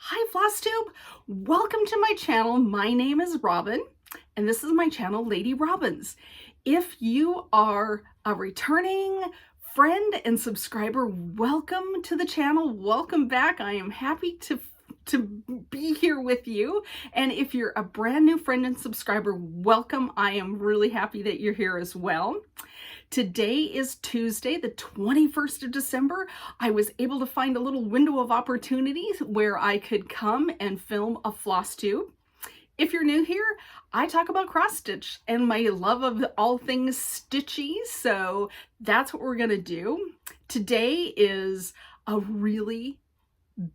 Hi FlossTube! Welcome to my channel. My name is Robin and this is my channel, Lady Robins. If you are a returning friend and subscriber, welcome to the channel. Welcome back. I am happy to be here with you. And if you're a brand new friend and subscriber, welcome. I am really happy that you're here as well. Today is Tuesday, the 21st of December. I was able to find a little window of opportunity where I could come and film a FlossTube. If you're new here, I talk about cross stitch and my love of all things stitchy. So that's what we're gonna do. Today is a really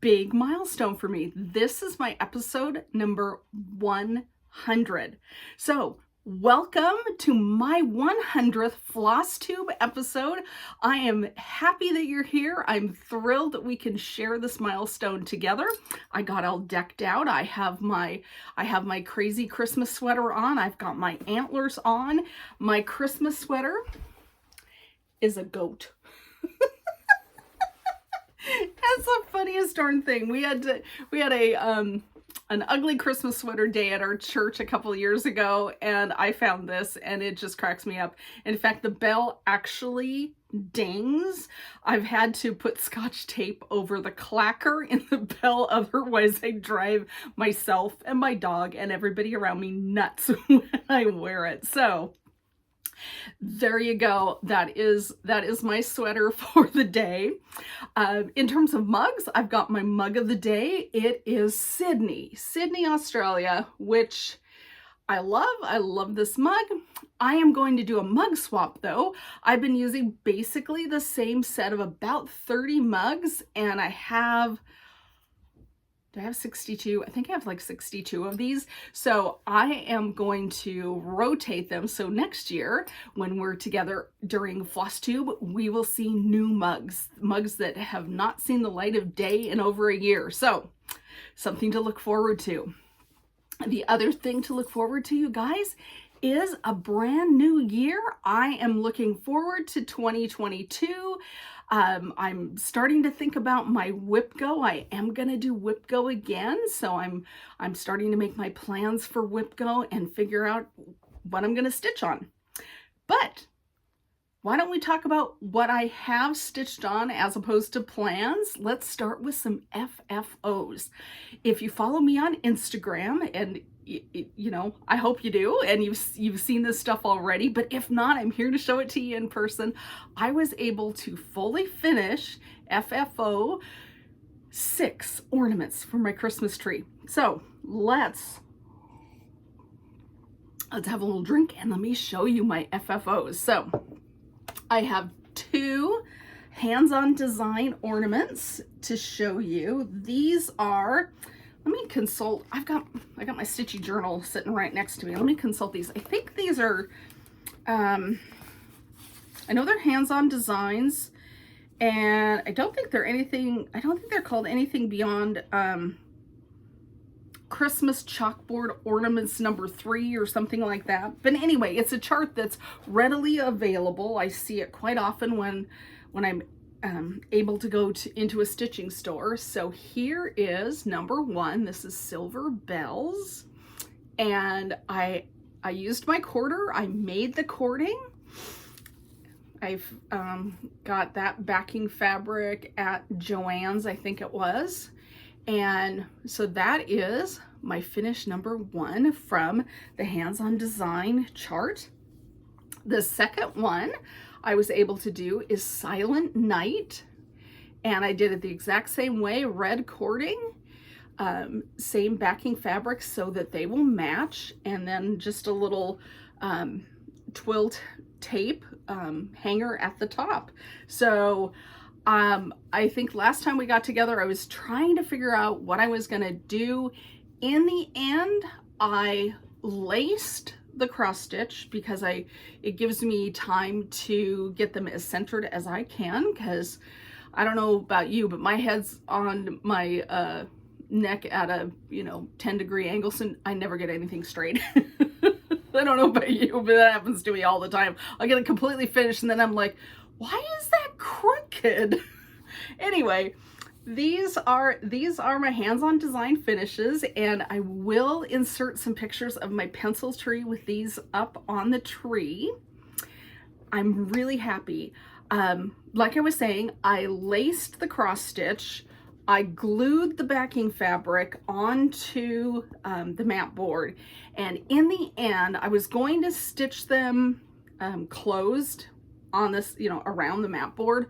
big milestone for me. This is my episode number 100. So welcome to my 100th FlossTube episode. I am happy that you're here. I'm thrilled that we can share this milestone together. I got all decked out. I have my crazy Christmas sweater on. I've got my antlers on. My Christmas sweater is a goat. That's the funniest darn thing. We had an ugly Christmas sweater day at our church a couple of years ago, and I found this and it just cracks me up. In fact, the bell actually dings. I've had to put Scotch tape over the clacker in the bell, otherwise I drive myself and my dog and everybody around me nuts when I wear it. So there you go. That is my sweater for the day. In terms of mugs, I've got my mug of the day. It is Sydney, Australia, which I love. I love this mug. I am going to do a mug swap though. I've been using basically the same set of about 30 mugs, and I have 62? I think I have like 62 of these. So I am going to rotate them. So next year, when we're together during FlossTube, we will see new mugs that have not seen the light of day in over a year. So something to look forward to. The other thing to look forward to, you guys, is a brand new year. I am looking forward to 2022. I'm starting to think about my whip go. I am gonna do whip go again, so I'm starting to make my plans for whip go and figure out what I'm gonna stitch on. But why don't we talk about what I have stitched on as opposed to plans? Let's start with some FFOs. If you follow me on Instagram, and you know, I hope you do, and you've seen this stuff already, but if not, I'm here to show it to you in person. I was able to fully finish FFO 6 ornaments for my Christmas tree. So let's have a little drink and let me show you my FFOs. So I have 2 hands-on design ornaments to show you. These are, let me consult, I got my stitchy journal sitting right next to me. Let me consult these. I think these are, I know they're hands-on designs, and I don't think they're called anything beyond Christmas Chalkboard Ornaments number 3 or something like that. But anyway, it's a chart that's readily available. I see it quite often when I'm able to go into a stitching store. So here is number 1. This is Silver Bells, and I used my quarter. I made the cording. I've got that backing fabric at Joann's, I think it was. And so that is my finish number 1 from the hands-on design chart. The second one I was able to do is Silent Night, and I did it the exact same way, red cording, same backing fabric so that they will match, and then just a little twill tape hanger at the top. So I think last time we got together, I was trying to figure out what I was gonna do. In the end, I laced the cross stitch because it gives me time to get them as centered as I can, because I don't know about you, but my head's on my neck at a 10-degree angle, so I never get anything straight. I don't know about you, but that happens to me all the time. I'll get it completely finished and then I'm like, why is that crooked? Anyway, these are my hands-on design finishes, and I will insert some pictures of my pencil tree with these up on the tree. I'm really happy. Like I was saying, I laced the cross stitch, I glued the backing fabric onto the mat board, and in the end I was going to stitch them closed on this, you know, around the mat board,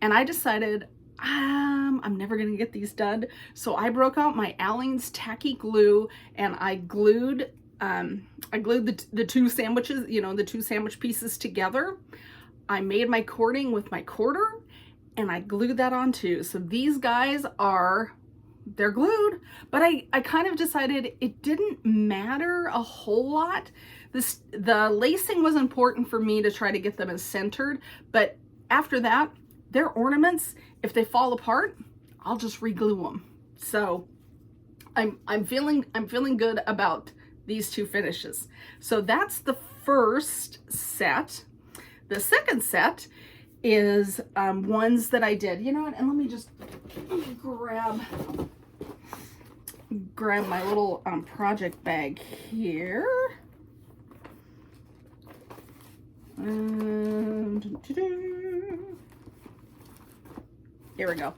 and I decided I'm never gonna get these done, so I broke out my Aleene's tacky glue and I glued the two sandwiches, you know, the two sandwich pieces together. I made my cording with my quarter and I glued that on too. So these guys they're glued, but I kind of decided it didn't matter a whole lot. The lacing was important for me to try to get them as centered, but after that, they're ornaments. If they fall apart, I'll just reglue them. So I'm feeling good about these two finishes. So that's the first set. The second set is ones that I did. You know what? And let me just grab my little project bag here. Here we go.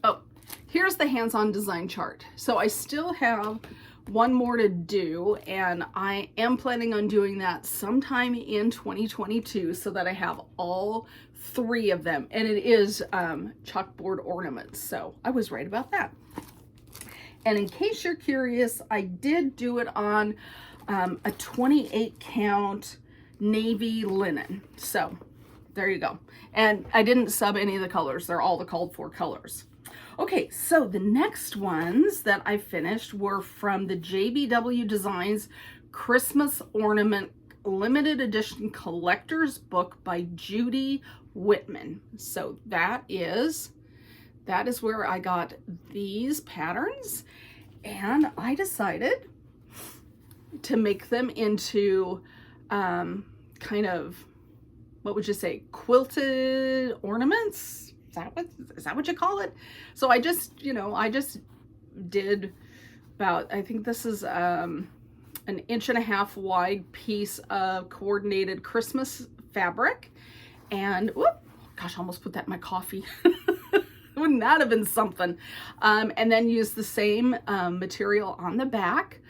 Oh, here's the hands-on design chart. So I still have one more to do, and I am planning on doing that sometime in 2022 so that I have all three of them, and it is chalkboard ornaments. So I was right about that. And in case you're curious, I did do it on a 28 count navy linen. So there you go. And I didn't sub any of the colors. They're all the called for colors. Okay, so the next ones that I finished were from the JBW Designs Christmas Ornament Limited Edition Collector's Book by Jodi Whitman. So that is where I got these patterns, and I decided to make them into kind of, what would you say, quilted ornaments? Is that what you call it? So I just did about, I think this is an 1.5 inch wide piece of coordinated Christmas fabric, and whoop, gosh, I almost put that in my coffee. Wouldn't that have been something? And then use the same material on the back.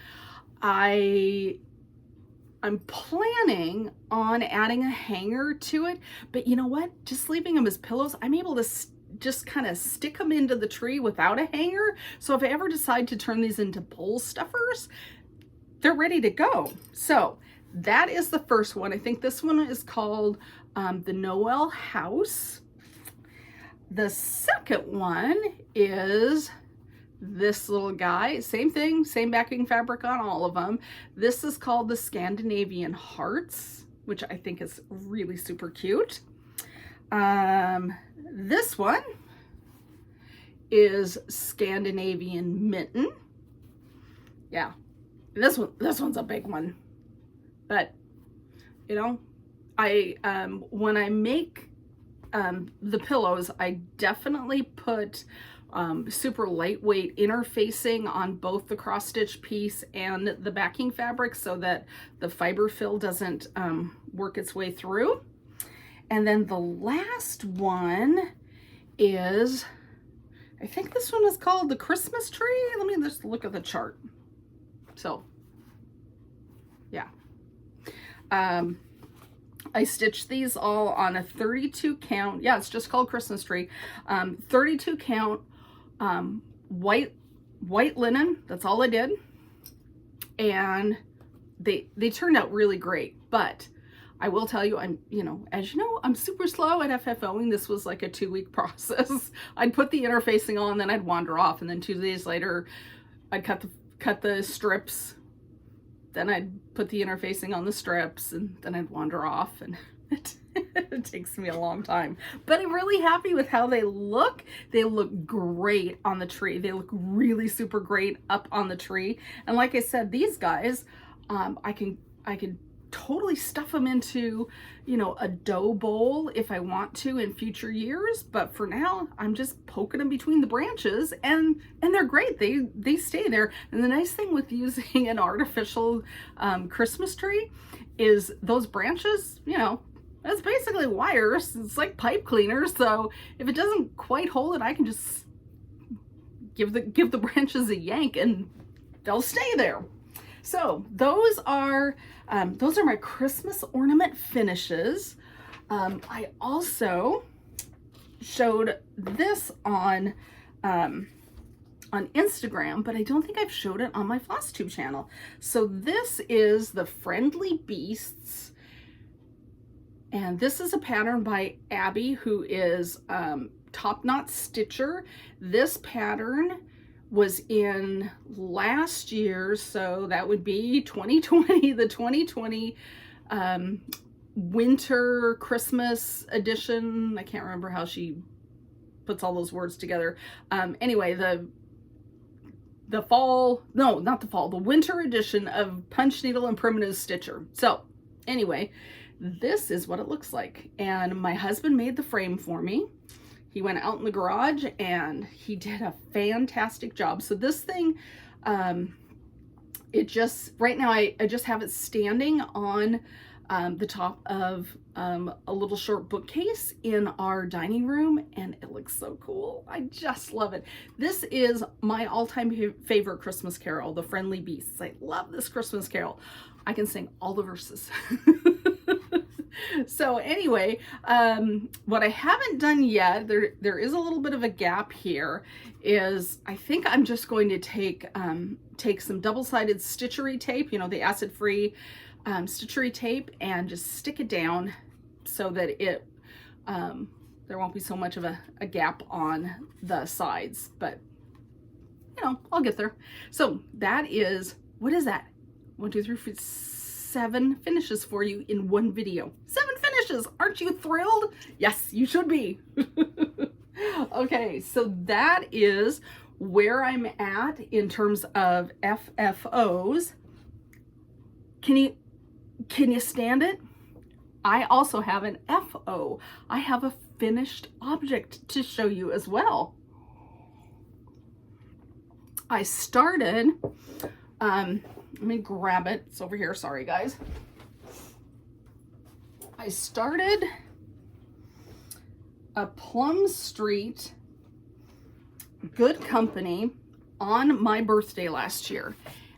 I'm planning on adding a hanger to it, but you know what? Just leaving them as pillows, I'm able to just kind of stick them into the tree without a hanger. So if I ever decide to turn these into bowl stuffers, they're ready to go. So that is the first one. I think this one is called the Noel House. The second one is this little guy. Same thing, same backing fabric on all of them. This is called the Scandinavian Hearts, which I think is really super cute. This one is Scandinavian Mitten. Yeah, this one's a big one. But you know, when I make the pillows, I definitely put super lightweight interfacing on both the cross stitch piece and the backing fabric so that the fiber fill doesn't work its way through. And then the last one is, I think this one is called the Christmas tree. Let me just look at the chart. So yeah, I stitched these all on a 32 count. Yeah, it's just called Christmas tree. 32 count white linen. That's all I did, and they turned out really great. But I will tell you, as you know, I'm super slow at FFOing. This was like a 2-week process. I'd put the interfacing on, then I'd wander off, and then 2 days later, I'd cut the strips. Then I'd put the interfacing on the strips, and then I'd wander off, and it takes me a long time. But I'm really happy with how they look. They look great on the tree. They look really super great up on the tree. And like I said, these guys, I can totally stuff them into, you know, a dough bowl if I want to in future years. But for now, I'm just poking them between the branches, and they're great. They stay there. And the nice thing with using an artificial Christmas tree is those branches, you know, that's basically wires. It's like pipe cleaner. So if it doesn't quite hold it, I can just give the branches a yank and they'll stay there. So those are my Christmas ornament finishes. I also showed this on Instagram, but I don't think I've showed it on my FlossTube channel. So this is the Friendly Beasts, and this is a pattern by Abby, who is TopKnot Stitcher. This pattern was in last year, so that would be 2020, the 2020 winter Christmas edition. I can't remember how she puts all those words together. Anyway, the fall, no, not the fall, the winter edition of Punch Needle and Primitive Stitcher. So anyway, this is what it looks like. And my husband made the frame for me. He went out in the garage and he did a fantastic job. So this thing, it just, right now I just have it standing on the top of a little short bookcase in our dining room, and it looks so cool. I just love it. This is my all-time favorite Christmas carol, The Friendly Beasts. I love this Christmas carol. I can sing all the verses. So anyway, what I haven't done yet, there is a little bit of a gap here, is I think I'm just going to take some double-sided stitchery tape, you know, the acid-free stitchery tape, and just stick it down so that it there won't be so much of a gap on the sides, but you know, I'll get there. So that is, what is that? 1, 2, 3, 4, 7 finishes for you in one video. 7 finishes! Aren't you thrilled? Yes, you should be. Okay, so that is where I'm at in terms of FFOs. Can you stand it? I also have an FO. I have a finished object to show you as well. I started, let me grab it. It's over here. Sorry, guys. I started a Plum Street Good Company on my birthday last year,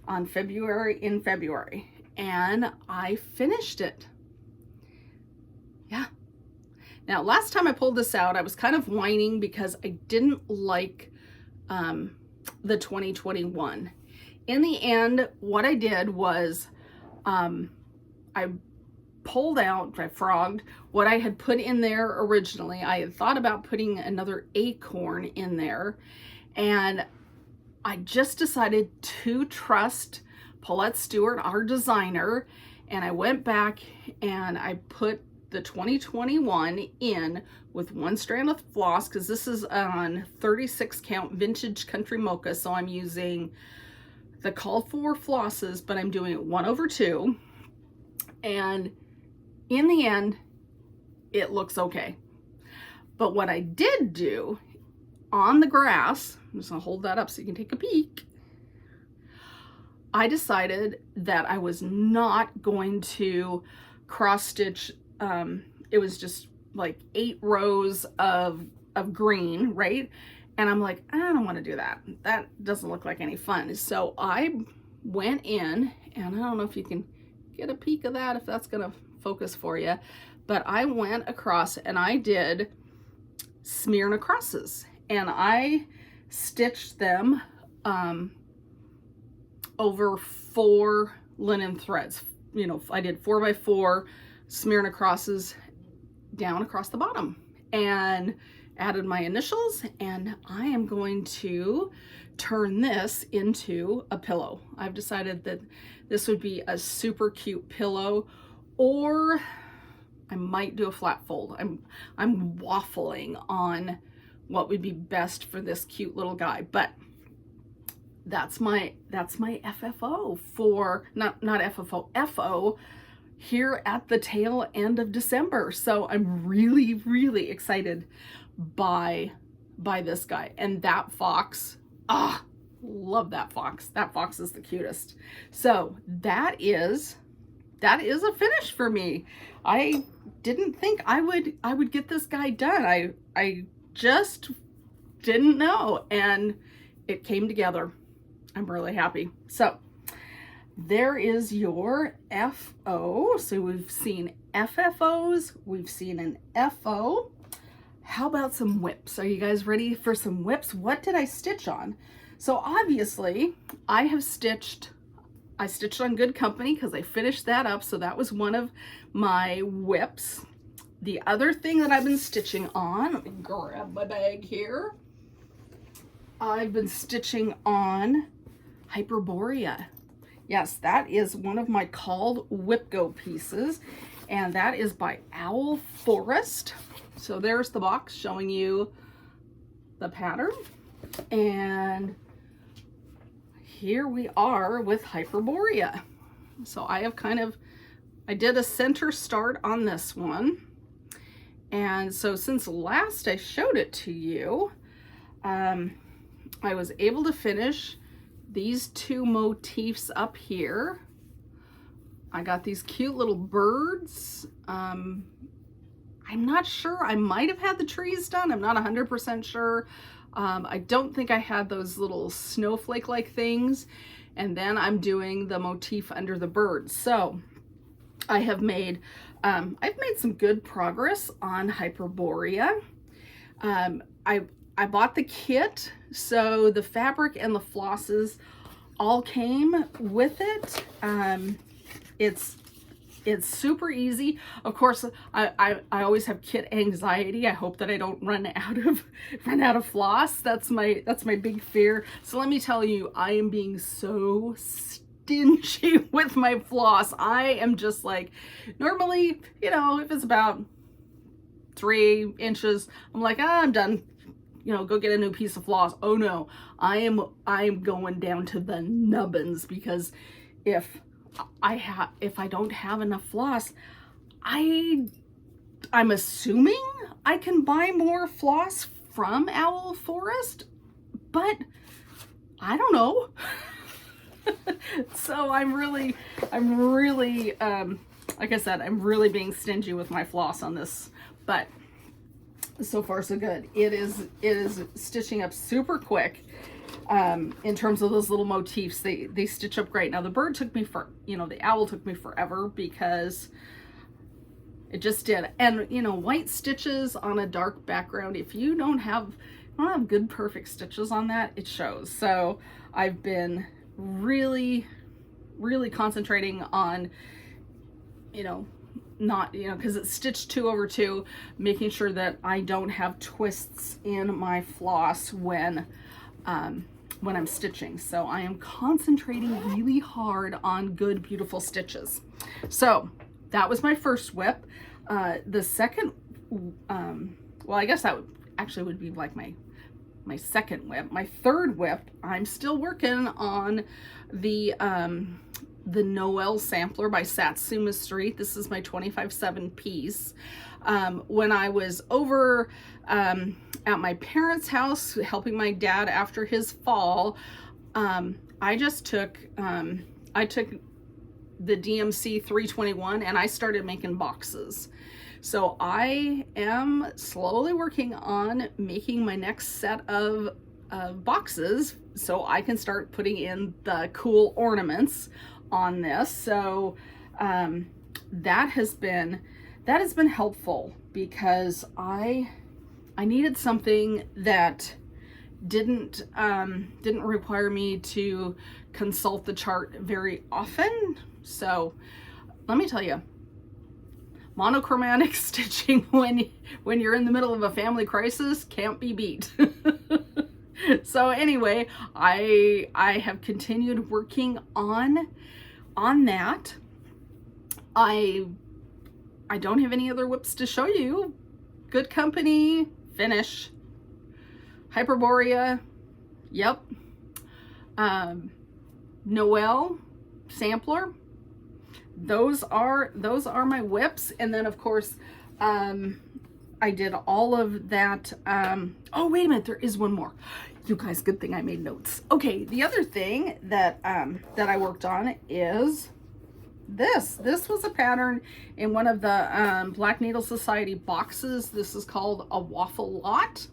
in February, and I finished it. Yeah. Now, last time I pulled this out, I was kind of whining because I didn't like the 2021. In the end, what I did was I frogged what I had put in there originally. I had thought about putting another acorn in there, and I just decided to trust Paulette Stewart, our designer, and I went back and I put the 2021 in with 1 strand of floss, because this is on 36 count vintage country mocha, so I'm using the called for flosses, but I'm doing it 1/2, and in the end it looks okay. But what I did do on the grass, I'm just gonna hold that up so you can take a peek, I decided that I was not going to cross stitch. It was just like 8 rows of green, right? And I'm like, I don't want to do that. That doesn't look like any fun. So I went in, and I don't know if you can get a peek of that, if that's gonna focus for you, but I went across and I did Smyrna crosses, and I stitched them over 4 linen threads. You know, I did 4x4 Smyrna crosses down across the bottom and added my initials, and I am going to turn this into a pillow. I've decided that this would be a super cute pillow, or I might do a flat fold. I'm waffling on what would be best for this cute little guy, but that's my FFO for, not FFO, FO here at the tail end of December. So I'm really, really excited by this guy. And that fox, love that fox. That fox is the cutest. So that is a finish for me. I didn't think I would get this guy done. I just didn't know, and it came together. I'm really happy. So there is your FO. So we've seen FFOs, we've seen an FO. How about some whips? Are you guys ready for some whips? What did I stitch on? So obviously I stitched on Good Company because I finished that up. So that was one of my whips. The other thing that I've been stitching on, let me grab my bag here. I've been stitching on Hyperborea. Yes, that is one of my called whip go pieces, and that is by Owl Forest. So there's the box showing you the pattern, and here we are with Hyperborea. So I did a center start on this one, and so since last I showed it to you, I was able to finish these two motifs up here. I got these cute little birds. I'm not sure. I might have had the trees done. I'm not 100% sure. I don't think I had those little snowflake-like things. And then I'm doing the motif under the birds. So I have made, I've made some good progress on Hyperborea. I bought the kit, so the fabric and the flosses all came with it. It's super easy. Of course, I always have kit anxiety. I hope that I don't run out of floss. That's my big fear. So let me tell you, I am being so stingy with my floss. I am just like, normally, you know, if it's about 3 inches, I'm like, I'm done. You know, go get a new piece of floss. Oh no, I am going down to the nubbins, because if I don't have enough floss, I'm assuming I can buy more floss from Owl Forest, but I don't know. So I'm really like I said, I'm really being stingy with my floss on this, but so far so good. It is stitching up super quick. In terms of those little motifs, they stitch up great. Now the bird took me the owl took me forever because it just did. And you know, white stitches on a dark background, if you don't have good perfect stitches on that, it shows. So I've been really concentrating on, not, because it's stitched 2 over 2, making sure that I don't have twists in my floss when I'm stitching. So I am concentrating really hard on good, beautiful stitches. So that was my first whip. The second, well, I guess that would be like my second whip. My third whip, I'm still working on the Noel Sampler by Satsuma Street. This is my 25/7 piece. When I was over at my parents' house helping my dad after his fall, I took the DMC 321 and I started making boxes. So I am slowly working on making my next set of boxes so I can start putting in the cool ornaments on this. So that has been helpful, because I needed something that didn't require me to consult the chart very often. So let me tell you, monochromatic stitching when you're in the middle of a family crisis can't be beat. So anyway, I have continued working on that. I don't have any other whips to show you. Good Company, finish. Hyperborea, yep. Noel Sampler, those are my whips. And then of course, I did all of that. Oh, wait a minute, there is one more. You guys, good thing I made notes. Okay, the other thing that that I worked on is this. This was a pattern in one of the Black Needle Society boxes. This is called a Waffle Lot.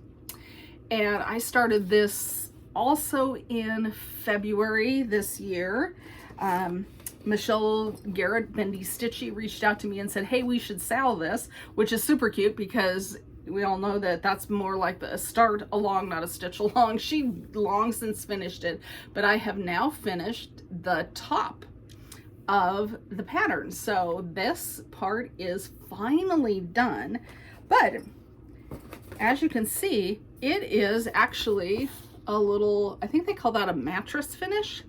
And I started this also in February this year. Michelle Garrett Bendy Stitchy reached out to me and said, hey, we should sell this, which is super cute because we all know that that's more like the start along, not a stitch along. She long since finished it, but I have now finished the top of the pattern. So this part is finally done, but as you can see, it is actually a little, I think they call that a mattress finish.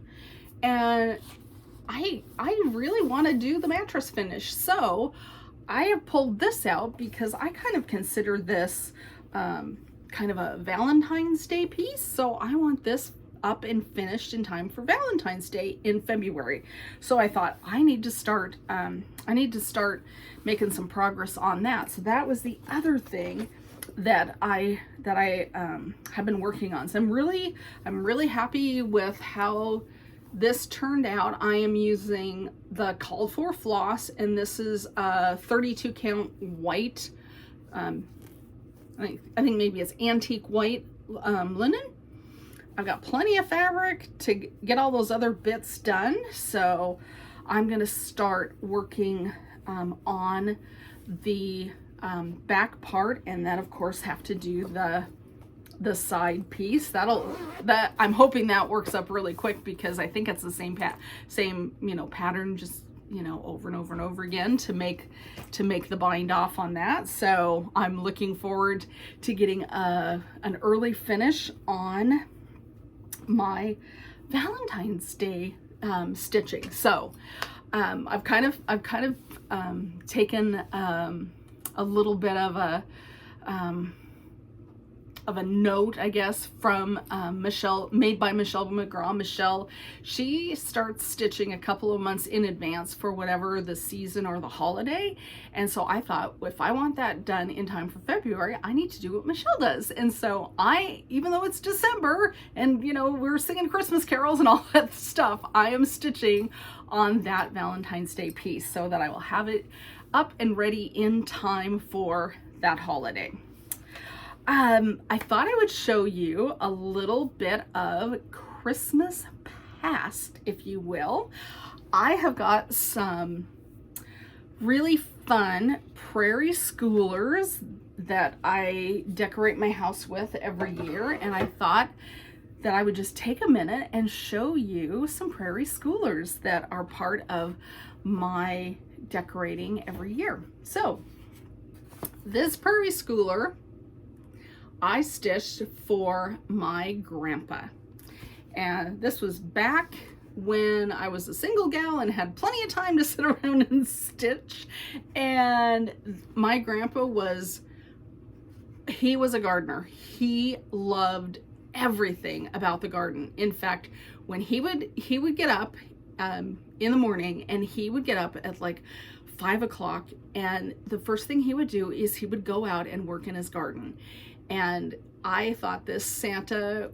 And I really want to do the mattress finish. So I have pulled this out because I kind of consider this kind of a Valentine's Day piece. So I want this up and finished in time for Valentine's Day in February. So I thought I need to start making some progress on that. So that was the other thing that I have been working on. So I'm really happy with how this turned out. I am using the called for floss, and this is a 32 count white, I think maybe it's antique white linen. I've got plenty of fabric to get all those other bits done. So I'm gonna start working on the back part, and then of course have to do the side piece. That I'm hoping that works up really quick because I think it's the same pattern, just over and over and over again to make the bind off on that. So I'm looking forward to getting an early finish on my Valentine's Day stitching. So I've kind of taken a little bit of a note, I guess, from Michelle, made by Michelle McGraw. Michelle, she starts stitching a couple of months in advance for whatever the season or the holiday. And so I thought, if I want that done in time for February, I need to do what Michelle does. And so even though it's December and we're singing Christmas carols and all that stuff, I am stitching on that Valentine's Day piece so that I will have it up and ready in time for that holiday. I thought I would show you a little bit of Christmas past, if you will. I have got some really fun prairie schoolers that I decorate my house with every year, and I thought that I would just take a minute and show you some prairie schoolers that are part of my decorating every year. So this prairie schooler I stitched for my grandpa, and this was back when I was a single gal and had plenty of time to sit around and stitch. And my grandpa he was a gardener. He loved everything about the garden. In fact, when he would get up in the morning, and he would get up at like 5 o'clock, and the first thing he would do is he would go out and work in his garden. And I thought this Santa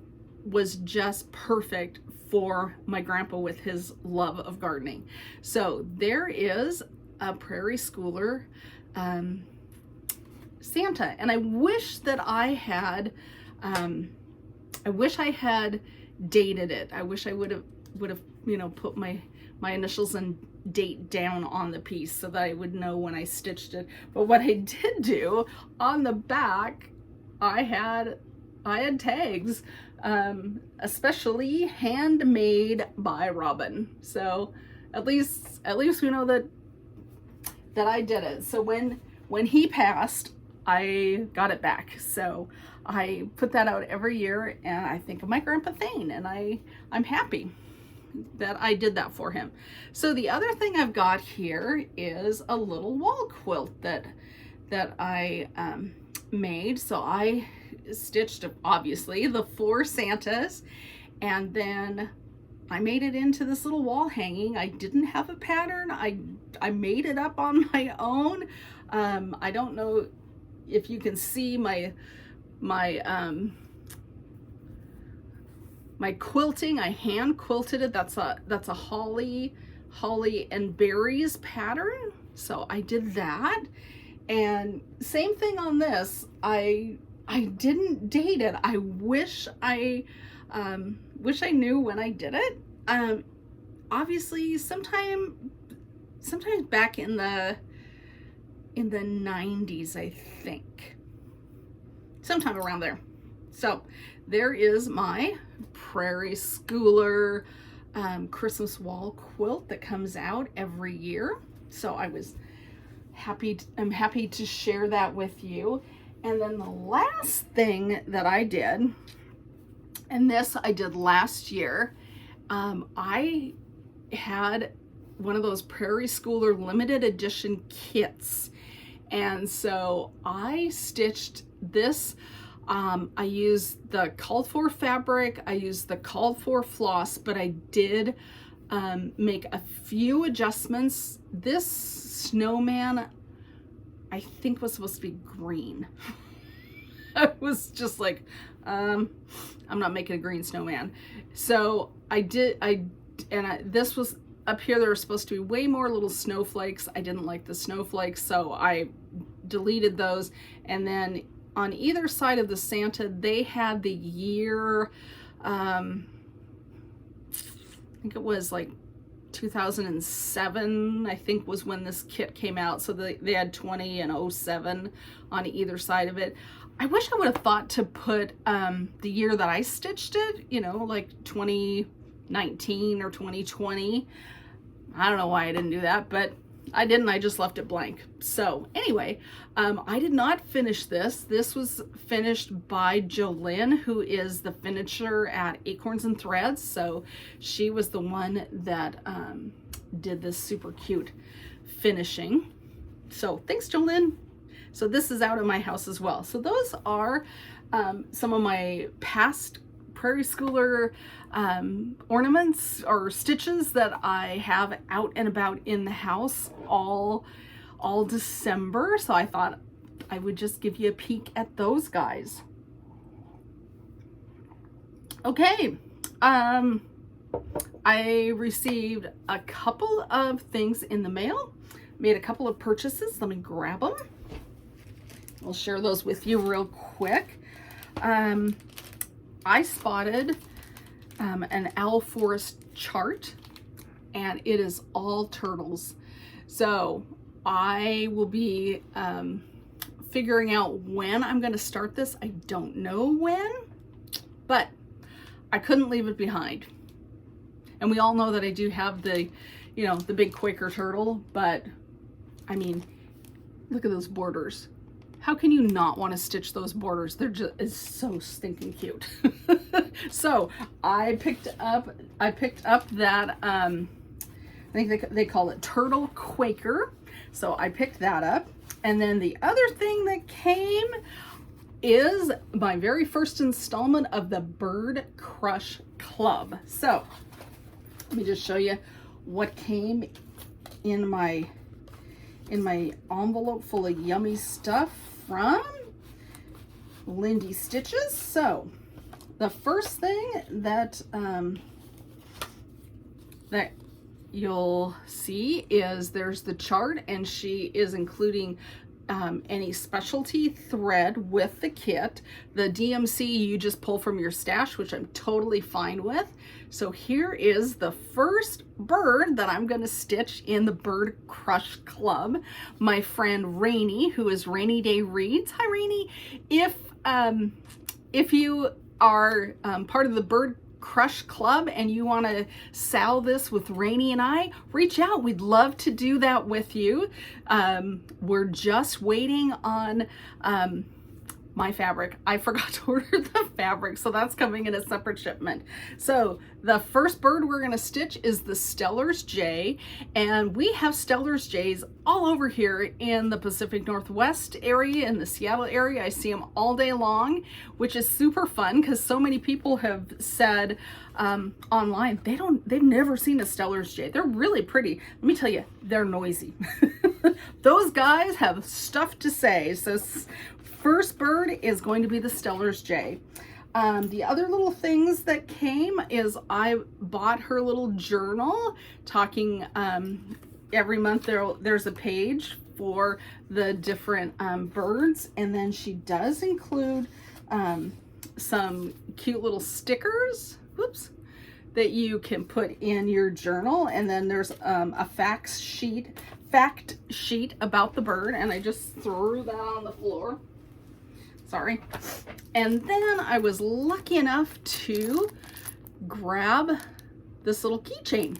was just perfect for my grandpa with his love of gardening. So there is a prairie schooler Santa, and I wish that I had dated it. I wish I would have put my initials and date down on the piece so that I would know when I stitched it. But what I did do on the back, I had tags, especially handmade by Robin. So at least we know that I did it. So when he passed, I got it back. So I put that out every year, and I think of my Grandpa Thane, and I'm happy that I did that for him. So the other thing I've got here is a little wall quilt that I made. So I stitched obviously the 4 Santas, and then I made it into this little wall hanging. I didn't have a pattern. I made it up on my own. I don't know if you can see my quilting. I hand quilted it. That's a holly and berries pattern. So I did that. And same thing on this. I didn't date it. I wish I knew when I did it. Obviously sometimes back in the 90s, I think. Sometime around there. So there is my Prairie Schooler Christmas wall quilt that comes out every year. So I'm happy to share that with you. And then the last thing that I did, and this I did last year, I had one of those Prairie Schooler limited edition kits. And so I stitched this. I used the called for fabric, I used the called for floss, but I did make a few adjustments. This snowman, I think, was supposed to be green. I was just like, I'm not making a green snowman. So this was up here. There were supposed to be way more little snowflakes. I didn't like the snowflakes, so I deleted those. And then on either side of the Santa, they had the year, I think it was like 2007, I think, was when this kit came out. So they had 20 and 07 on either side of it. I wish I would have thought to put the year that I stitched it, you know, like 2019 or 2020. I don't know why I didn't do that, but I didn't. I just left it blank. So anyway, I did not finish this. This was finished by Jolynn, who is the finisher at Acorns and Threads. So she was the one that did this super cute finishing. So thanks, Jolynn. So this is out at my house as well. So those are some of my past Prairie Schooler ornaments or stitches that I have out and about in the house all December. So I thought I would just give you a peek at those guys. Okay, I received a couple of things in the mail, made a couple of purchases. Let me grab them. I'll share those with you real quick. I spotted an Owl Forest chart, and it is all turtles. So I will be figuring out when I'm going to start this. I don't know when, but I couldn't leave it behind. And we all know that I do have the, you know, the big Quaker turtle, but I mean, look at those borders. How can you not want to stitch those borders? They're just, it's so stinking cute. So I picked up that, I think they call it Turtle Quaker. So I picked that up. And then the other thing that came is my very first installment of the Bird Crush Club. So let me just show you what came in my envelope full of yummy stuff from Lindy Stitches. So the first thing that that you'll see is there's the chart, and she is including any specialty thread with the kit. The DMC you just pull from your stash, which I'm totally fine with. So here is the first bird that I'm going to stitch in the Bird Crush Club. My friend Rainy, who is Rainy Day Reads. Hi Rainy. If you are part of the Bird Crush Club and you want to sell this with Rainy and I, reach out. We'd love to do that with you. We're just waiting on my fabric. I forgot to order the fabric, so that's coming in a separate shipment. So the first bird we're going to stitch is the Stellar's Jay, and we have Stellar's Jays all over here in the Pacific Northwest area, in the Seattle area. I see them all day long, which is super fun because so many people have said online they've never seen a Stellar's Jay. They're really pretty. Let me tell you, they're noisy. Those guys have stuff to say. So first bird is going to be the Stellar's Jay. The other little things that came is I bought her little journal talking, every month there's a page for the different birds, and then she does include some cute little stickers, whoops, that you can put in your journal, and then there's a fact sheet about the bird, and I just threw that on the floor. Sorry. And then I was lucky enough to grab this little keychain.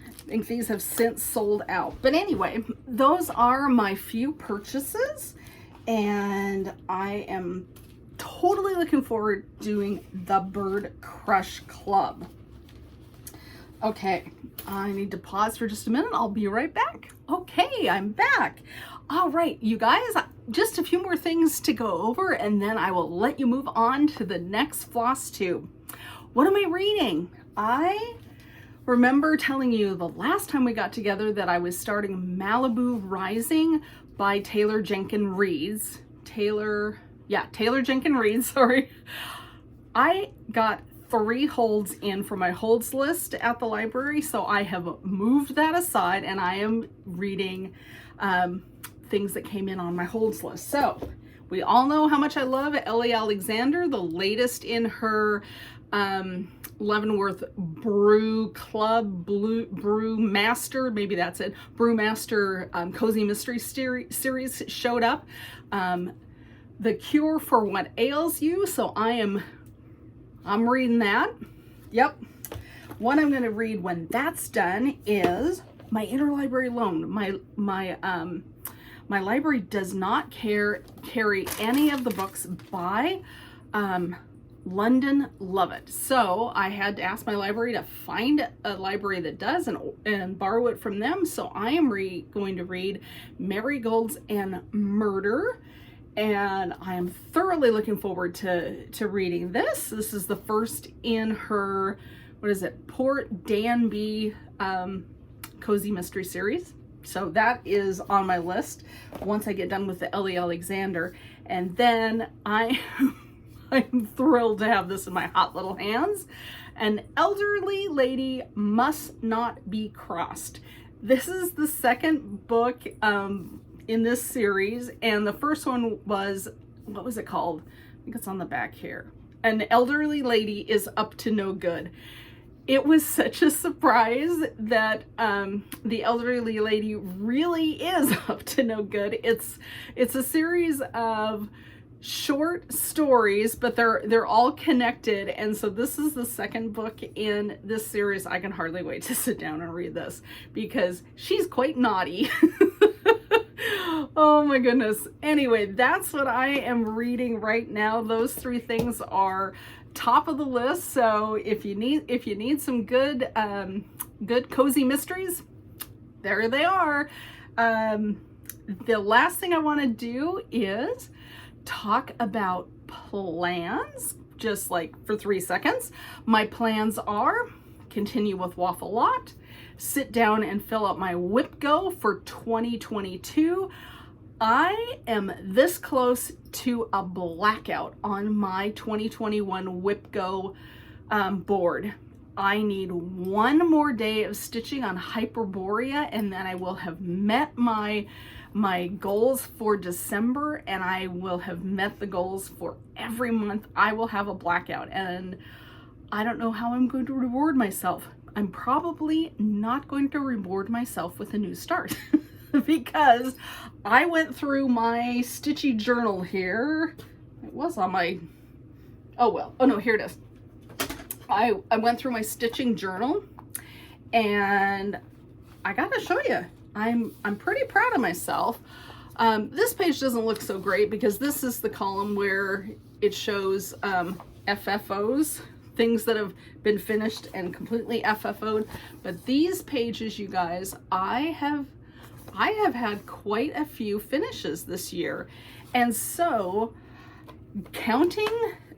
I think these have since sold out. But anyway, those are my few purchases, and I am totally looking forward to doing the Bird Crush Club. Okay, I need to pause for just a minute. I'll be right back. Okay, I'm back. All right, you guys, just a few more things to go over, and then I will let you move on to the next FlossTube. What am I reading? I remember telling you the last time we got together that I was starting Malibu Rising by Taylor Jenkins Reid. Taylor Jenkins Reid, sorry. I got 3 holds in for my holds list at the library, so I have moved that aside, and I am reading things that came in on my holds list. So we all know how much I love Ellie Alexander, the latest in her Leavenworth Brew Club Brew Master, maybe that's it, Brew Master Cozy Mystery series showed up. The Cure for What Ails You, so I'm reading that. Yep. What I'm going to read when that's done is my interlibrary loan. My library does not carry any of the books by London Lovett. So I had to ask my library to find a library that does and borrow it from them. So I am going to read Marigolds and Murder. And I am thoroughly looking forward to reading this. This is the first in her, what is it, Port Danby Cozy Mystery series. So that is on my list once I get done with the Ellie Alexander. And then I'm thrilled to have this in my hot little hands. An Elderly Lady Must Not Be Crossed. This is the second book in this series, and the first one was, what was it called? I think it's on the back here. An Elderly Lady is Up to No Good. It was such a surprise that the Elderly Lady really is up to no good. It's a series of short stories, but they're all connected, and so this is the second book in this series. I can hardly wait to sit down and read this because she's quite naughty. Oh my goodness. Anyway, that's what I am reading right now. Those 3 things are top of the list. So if you need some good cozy mysteries, there they are. The last thing I want to do is talk about plans, just like for 3 seconds. My plans are continue with Waffle Lot, sit down and fill up my WIP Go for 2022. I am this close to a blackout on my 2021 WIP Go board. I need 1 more day of stitching on Hyperborea, and then I will have met my goals for December, and I will have met the goals for every month. I will have a blackout, and I don't know how I'm going to reward myself. I'm probably not going to reward myself with a new start because I went through my stitchy journal here. It was on my, oh no, here it is. I went through my stitching journal, and I gotta show you, I'm pretty proud of myself. This page doesn't look so great because this is the column where it shows FFOs, things that have been finished and completely FFO'd. But these pages, you guys, I have had quite a few finishes this year. And so counting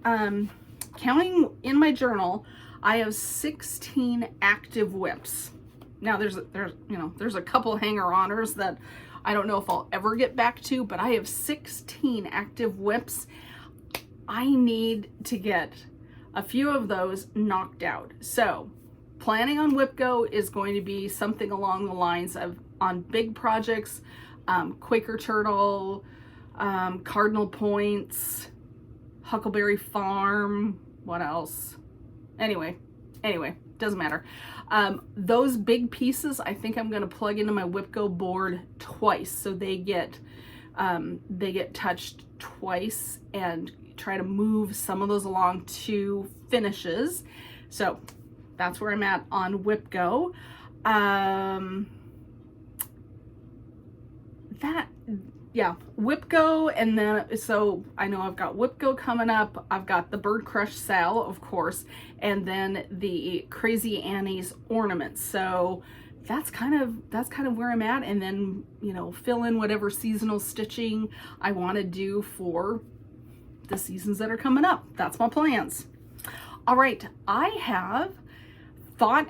in my journal, I have 16 active whips. Now there's a couple hanger-oners that I don't know if I'll ever get back to, but I have 16 active whips. I need to get a few of those knocked out. So planning on whip go is going to be something along the lines of, on big projects, Quaker Turtle, Cardinal Points, Huckleberry Farm, what else? Anyway, doesn't matter. Those big pieces, I think I'm gonna plug into my whip go board twice, so they get touched twice, and try to move some of those along to finishes. So that's where I'm at on whip go. Whip go, and then so I know I've got whip go coming up. I've got the Bird Crush sale, of course, and then the Crazy Annie's ornaments. So that's kind of where I'm at, and then, you know, fill in whatever seasonal stitching I want to do for the seasons that are coming up. That's my plans. All right, I have thought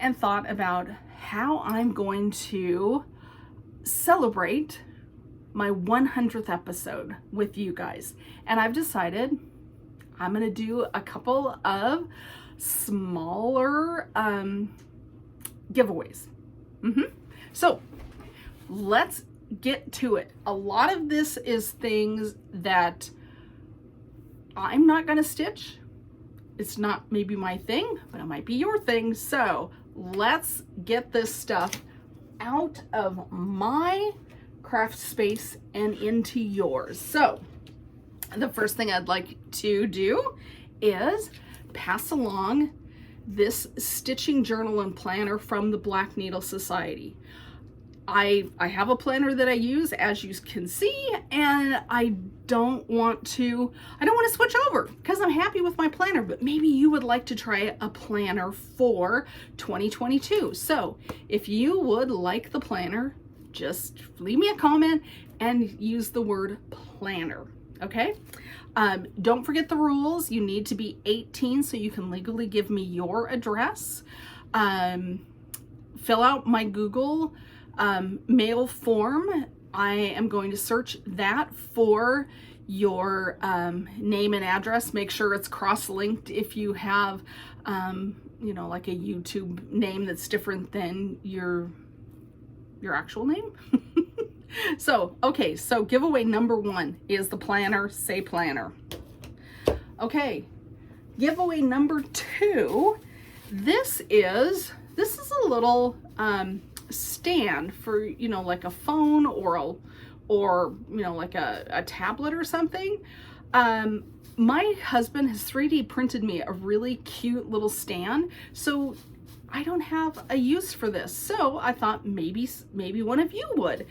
about how I'm going to celebrate my 100th episode with you guys, and I've decided I'm gonna do a couple of smaller giveaways. So let's get to it. A lot of this is things that I'm not gonna stitch. It's not maybe my thing, but it might be your thing. So let's get this stuff out of my craft space and into yours. So the first thing I'd like to do is pass along this stitching journal and planner from the Black Needle Society. I have a planner that I use, as you can see, and I don't want to switch over because I'm happy with my planner, but maybe you would like to try a planner for 2022. So if you would like the planner, just leave me a comment and use the word planner, okay? Don't forget the rules. You need to be 18 so you can legally give me your address. Fill out my Google mail form. I am going to search that for your name and address. Make sure it's cross-linked if you have, you know, like a YouTube name that's different than your actual name. So, okay, so giveaway number 1 is the planner. Say planner. Okay, giveaway number 2. This is a little stand for, you know, like a phone or you know, like a tablet or something. My husband has 3D printed me a really cute little stand, so I don't have a use for this, so I thought maybe one of you would.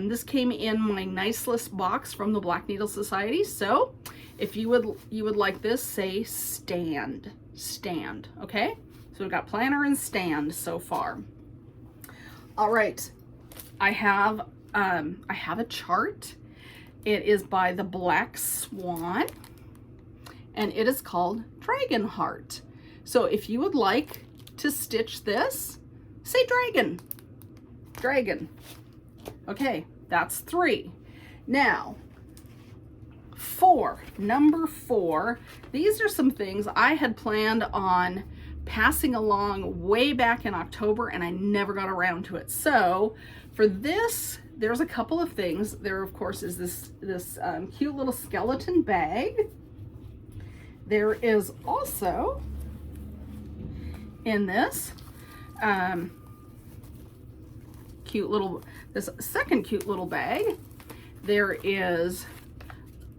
This came in my nice list box from the Black Needle Society, so if you would like this, say stand, okay? So we've got planner and stand so far. All right, I have a chart. It is by the Black Swan, and it is called Dragon Heart. So if you would like to stitch this, say dragon. Okay, that's 3. Now, 4, number 4, these are some things I had planned on passing along way back in October, and I never got around to it. So for this, there's a couple of things. There, of course, is this cute little skeleton bag. There is also in this this second cute little bag, there is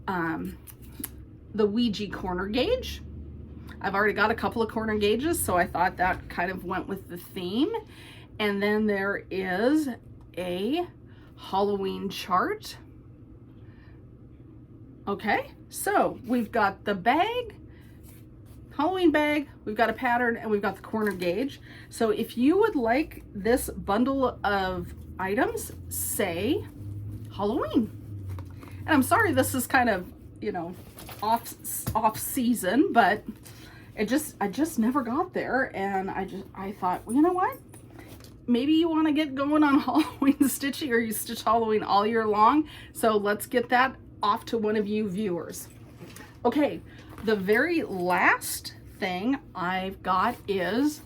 the Ouija corner gauge. I've already got a couple of corner gauges, so I thought that kind of went with the theme. And then there is a Halloween chart. Okay, so we've got the bag, Halloween bag, we've got a pattern, and we've got the corner gauge. So if you would like this bundle of items, say Halloween. And I'm sorry this is kind of, you know, off season, but I just never got there, and I thought, well, you know what? Maybe you want to get going on Halloween stitching, or you stitch Halloween all year long. So let's get that off to one of you viewers. Okay, the very last thing I've got is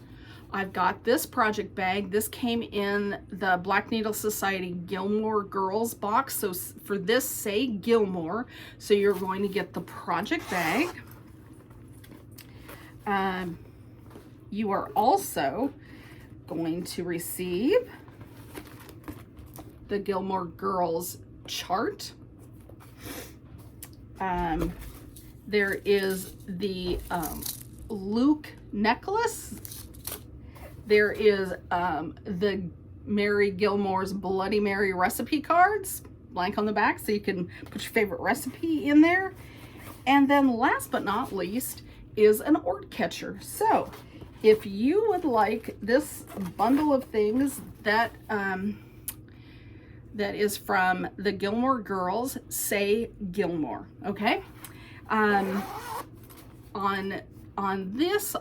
I've got this project bag. This came in the Black Needle Society Gilmore Girls box. So for this, say Gilmore. So you're going to get the project bag. You are also going to receive the Gilmore Girls chart. There is the Luke necklace. There is the Mary Gilmore's Bloody Mary recipe cards, blank on the back, so you can put your favorite recipe in there. And then last but not least is an Ord catcher. So if you would like this bundle of things that that is from the Gilmore Girls, say Gilmore, okay? On this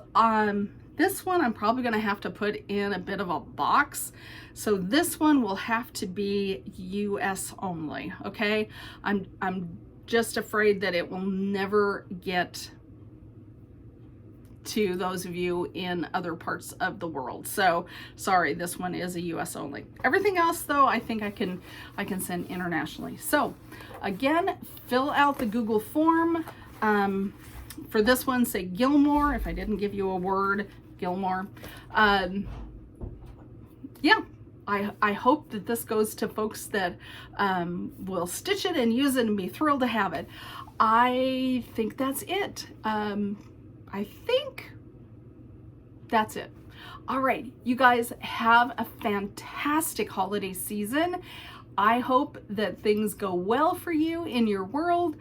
one, I'm probably gonna have to put in a bit of a box. So this one will have to be US only, okay? I'm just afraid that it will never get to those of you in other parts of the world. So sorry, this one is a US only. Everything else though, I think I can send internationally. So again, fill out the Google form. For this one, say Gilmore. If I didn't give you a word, Gilmore. Yeah, I hope that this goes to folks that will stitch it and use it and be thrilled to have it. I think that's it. I think that's it. All right, you guys have a fantastic holiday season. I hope that things go well for you in your world.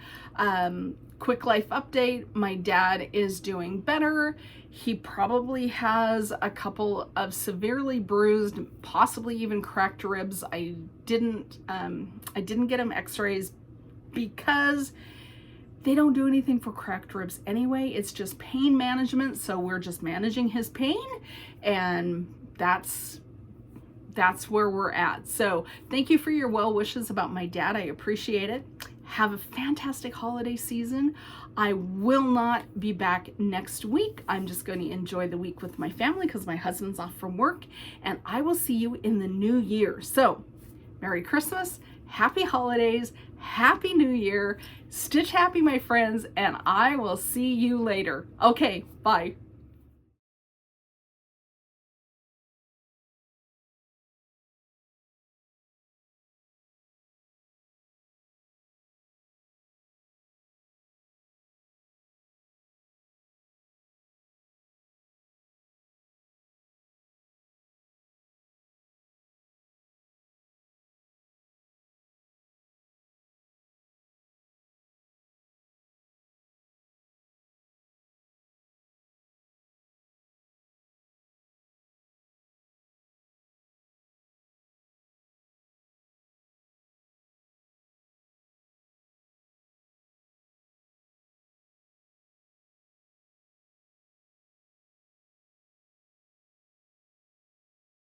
Quick life update, my dad is doing better. He probably has a couple of severely bruised, possibly even cracked ribs. I didn't get him x-rays because they don't do anything for cracked ribs anyway. It's just pain management. So we're just managing his pain, and that's where we're at. So thank you for your well wishes about my dad. I appreciate it. Have a fantastic holiday season. I will not be back next week. I'm just going to enjoy the week with my family because my husband's off from work, and I will see you in the new year. So Merry Christmas, Happy Holidays, Happy New Year, stitch happy, my friends, and I will see you later. Okay, bye.